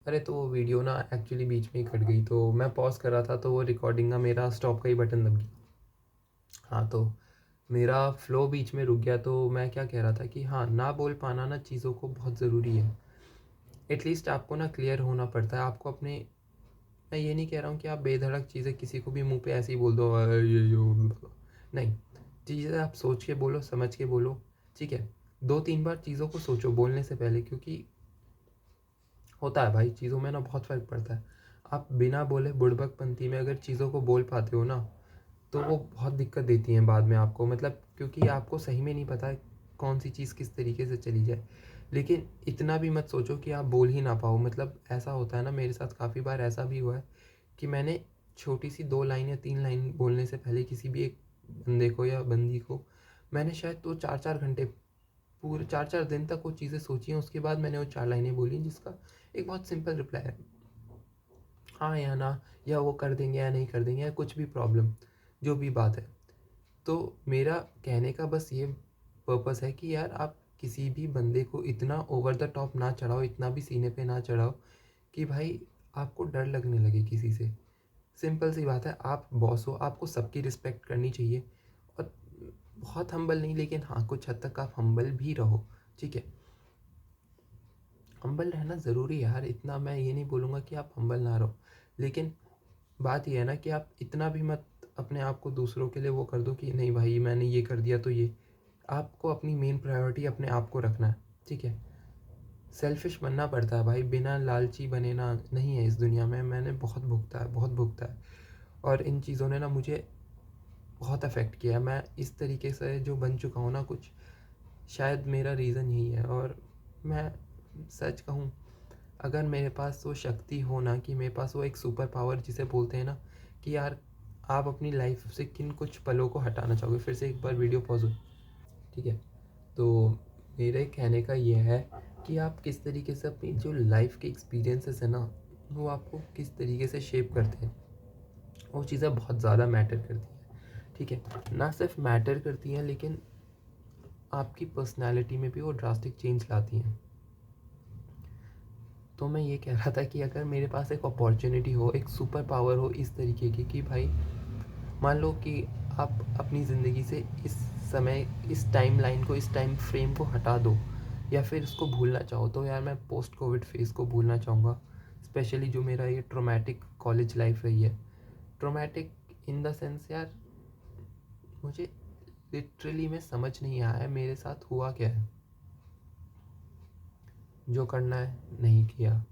अरे तो वो वीडियो ना एक्चुअली बीच में ही कट गई, तो मैं पॉज़ कर रहा था तो वो रिकॉर्डिंग का मेरा स्टॉप का ही बटन दब गया। हाँ, तो मेरा फ़्लो बीच में रुक गया, तो मैं क्या कह रहा था कि हाँ, ना बोल पाना ना चीज़ों को बहुत ज़रूरी है। एटलीस्ट आपको ना क्लियर होना पड़ता है, आपको अपने मैं ये नहीं कह रहा हूँ कि आप बेधड़क चीज़ें किसी को भी मुँह पे ऐसे ही बोल दो ये यो नहीं, चीज़ें आप सोच के बोलो, समझ के बोलो, ठीक है? 2-3 बार चीज़ों को सोचो बोलने से पहले, क्योंकि होता है भाई चीज़ों में ना बहुत फ़र्क पड़ता है। आप बिना बोले बुड़बकपंती में अगर चीज़ों को बोल पाते हो ना, तो वो बहुत दिक्कत देती हैं बाद में आपको, मतलब क्योंकि आपको सही में नहीं पता कौन सी चीज़ किस तरीके से चली जाए। लेकिन इतना भी मत सोचो कि आप बोल ही ना पाओ, मतलब ऐसा होता है ना, मेरे साथ काफ़ी बार ऐसा भी हुआ है कि मैंने छोटी सी 2 लाइन या 3 लाइन बोलने से पहले किसी भी एक बंदे को या बंदी को मैंने शायद तो 4-4 घंटे, पूरे 4-4 दिन तक वो चीज़ें सोची हैं, उसके बाद मैंने वो 4 लाइनें बोली जिसका एक बहुत सिंपल रिप्लाई है, हाँ या ना, या वो कर देंगे या नहीं कर देंगे या कुछ भी प्रॉब्लम, जो भी बात है। तो मेरा कहने का बस ये पर्पस है कि यार आप किसी भी बंदे को इतना ओवर द टॉप ना चढ़ाओ, इतना भी सीने पे ना चढ़ाओ कि भाई आपको डर लगने लगे किसी से। सिंपल सी बात है, आप बॉस हो, आपको सबकी रिस्पेक्ट करनी चाहिए, और बहुत हम्बल नहीं, लेकिन हाँ, कुछ हद तक आप हम्बल भी रहो, ठीक है? हम्बल रहना ज़रूरी है यार, इतना मैं ये नहीं बोलूँगा कि आप हम्बल ना रहो, लेकिन बात ये है ना कि आप इतना भी मत अपने आप को दूसरों के लिए वो कर दो कि नहीं भाई मैंने ये कर दिया तो ये, आपको अपनी मेन प्रायोरिटी अपने आप को रखना है, ठीक है? सेल्फिश बनना पड़ता है भाई, बिना लालची बने ना नहीं है इस दुनिया में, मैंने बहुत भुगता है, बहुत भुगता है, और इन चीज़ों ने ना मुझे बहुत अफेक्ट किया है। मैं इस तरीके से जो बन चुका हूँ ना कुछ, शायद मेरा रीज़न यही है। और मैं सच कहूँ, अगर मेरे पास वो शक्ति हो ना, कि मेरे पास वो एक सुपर पावर जिसे बोलते हैं ना, कि यार आप अपनी लाइफ से किन कुछ पलों को हटाना चाहोगे, फिर से एक बार वीडियो पॉज हो, ठीक है? तो मेरे कहने का ये है कि आप किस तरीके से अपनी जो लाइफ के एक्सपीरियंसेस है ना, वो आपको किस तरीके से शेप करते हैं, वो चीज़ें बहुत ज़्यादा मैटर करती हैं, ठीक है? ना सिर्फ मैटर करती हैं, लेकिन आपकी पर्सनैलिटी में भी वो ड्रास्टिक चेंज लाती हैं। तो मैं ये कह रहा था कि अगर मेरे पास एक अपॉर्चुनिटी हो, एक सुपर पावर हो इस तरीके की कि भाई मान लो कि आप अपनी ज़िंदगी से इस समय, इस टाइमलाइन को, इस टाइम फ्रेम को हटा दो, या फिर उसको भूलना चाहो, तो यार मैं पोस्ट कोविड फेज़ को भूलना चाहूँगा। स्पेशली जो मेरा ये ट्रॉमेटिक कॉलेज लाइफ रही है, ट्रॉमेटिक इन द सेंस यार, मुझे लिटरली में समझ नहीं आया है मेरे साथ हुआ क्या है। जो करना है नहीं किया,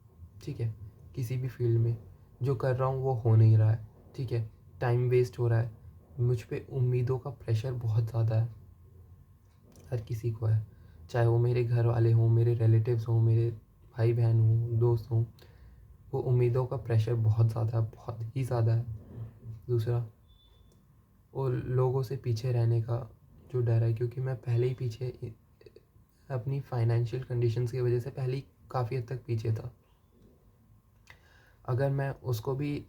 ठीक है? किसी भी फील्ड में जो कर रहा हूँ वो हो नहीं रहा है, ठीक है? टाइम वेस्ट हो रहा है, मुझ पे उम्मीदों का प्रेशर बहुत ज़्यादा है, हर किसी को है, चाहे वो मेरे घर वाले हों, मेरे रिलेटिव्स हों, मेरे भाई बहन हों, दोस्त हों, वो उम्मीदों का प्रेशर बहुत ज़्यादा है, बहुत ही ज़्यादा है। दूसरा, वो लोगों से पीछे रहने का जो डर है, क्योंकि मैं पहले ही पीछे अपनी फाइनेंशियल कंडीशंस की वजह से पहले ही काफ़ी हद तक पीछे था। अगर मैं उसको भी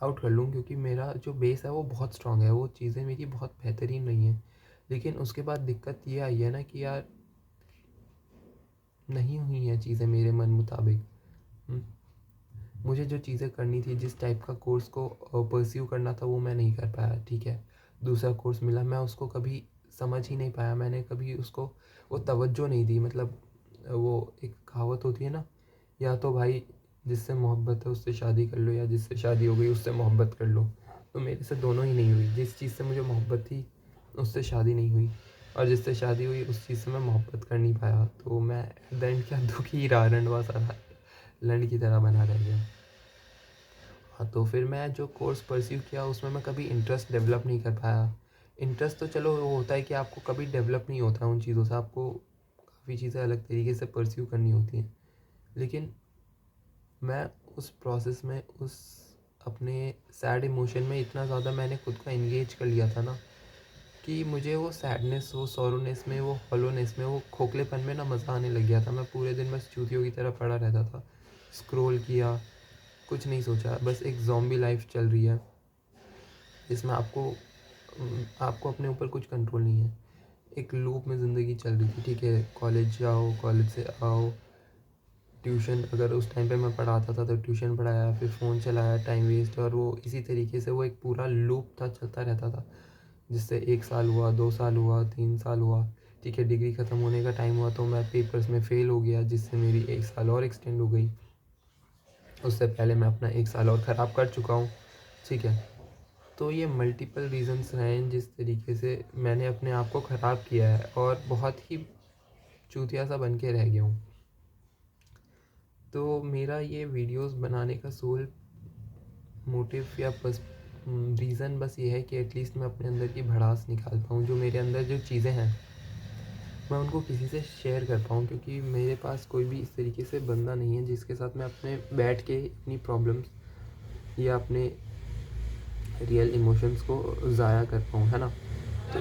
आउट कर लूँ, क्योंकि मेरा जो बेस है वो बहुत स्ट्रॉन्ग है, वो चीज़ें मेरी बहुत बेहतरीन नहीं हैं, लेकिन उसके बाद दिक्कत ये आई है ना कि यार नहीं हुई हैं चीज़ें मेरे मन मुताबिक। हुँ, मुझे जो चीज़ें करनी थी, जिस टाइप का कोर्स को परस्यू करना था, वो मैं नहीं कर पाया, ठीक है? दूसरा कोर्स मिला, मैं उसको कभी समझ ही नहीं पाया, मैंने कभी उसको वो तवज्जो नहीं दी, मतलब वो एक कहावत होती है ना, या तो भाई जिससे मोहब्बत है उससे शादी कर लो, या जिससे शादी हो गई उससे मोहब्बत कर लो। तो मेरे से दोनों ही नहीं हुई, जिस चीज़ से मुझे मोहब्बत थी उससे शादी नहीं हुई, और जिससे शादी हुई उस चीज़ से मैं मोहब्बत कर नहीं पाया, तो मैं एट द एंड क्या दुखी रहा, रंडवा सा लंड की तरह बना रह गया। हाँ, तो फिर मैं जो कोर्स परस्यू किया उसमें मैं कभी इंटरेस्ट डेवलप नहीं कर पाया। इंटरेस्ट तो चलो वो होता है कि आपको कभी डेवलप नहीं होता उन चीज़ों से, आपको काफ़ी चीज़ें अलग तरीके से परस्यू करनी होती हैं। लेकिन मैं उस प्रोसेस में, उस अपने सैड इमोशन में इतना ज़्यादा मैंने खुद को एंगेज कर लिया था ना, कि मुझे वो सैडनेस, वो सॉरोनेस में, वो हॉलोनेस में, वो खोखलेपन में ना मज़ा आने लग गया था। मैं पूरे दिन बस चूतियों की तरह पड़ा रहता था, स्क्रॉल किया, कुछ नहीं सोचा, बस एक ज़ॉम्बी लाइफ चल रही है जिसमें आपको अपने ऊपर कुछ कंट्रोल नहीं है। एक लूप में ज़िंदगी चल रही थी, ठीक है? कॉलेज जाओ, कॉलेज से आओ, ट्यूशन अगर उस टाइम पे मैं पढ़ाता था तो ट्यूशन पढ़ाया, फिर फ़ोन चलाया, टाइम वेस्ट, और वो इसी तरीके से वो एक पूरा लूप था, चलता रहता था। जिससे 1 साल हुआ, 2 साल हुआ, 3 साल हुआ, ठीक है, डिग्री ख़त्म होने का टाइम हुआ तो मैं पेपर्स में फ़ेल हो गया, जिससे मेरी 1 साल और एक्सटेंड हो गई। उससे पहले मैं अपना 1 साल और ख़राब कर चुका हूँ, ठीक है। तो ये मल्टीपल रीज़न्स रहे हैं जिस तरीके से मैंने अपने आप को ख़राब किया है और बहुत ही चूतिया सा बन के रह गया हूँ। तो मेरा ये वीडियोस बनाने का सोल मोटिव या बस रीज़न बस ये है कि एटलीस्ट मैं अपने अंदर की भड़ास निकाल पाऊँ, जो मेरे अंदर जो चीज़ें हैं मैं उनको किसी से शेयर कर पाऊँ, क्योंकि मेरे पास कोई भी इस तरीके से बंदा नहीं है जिसके साथ मैं अपने बैठ के अपनी प्रॉब्लम्स या अपने रियल इमोशंस को ज़ाया कर पाऊँ, है ना। तो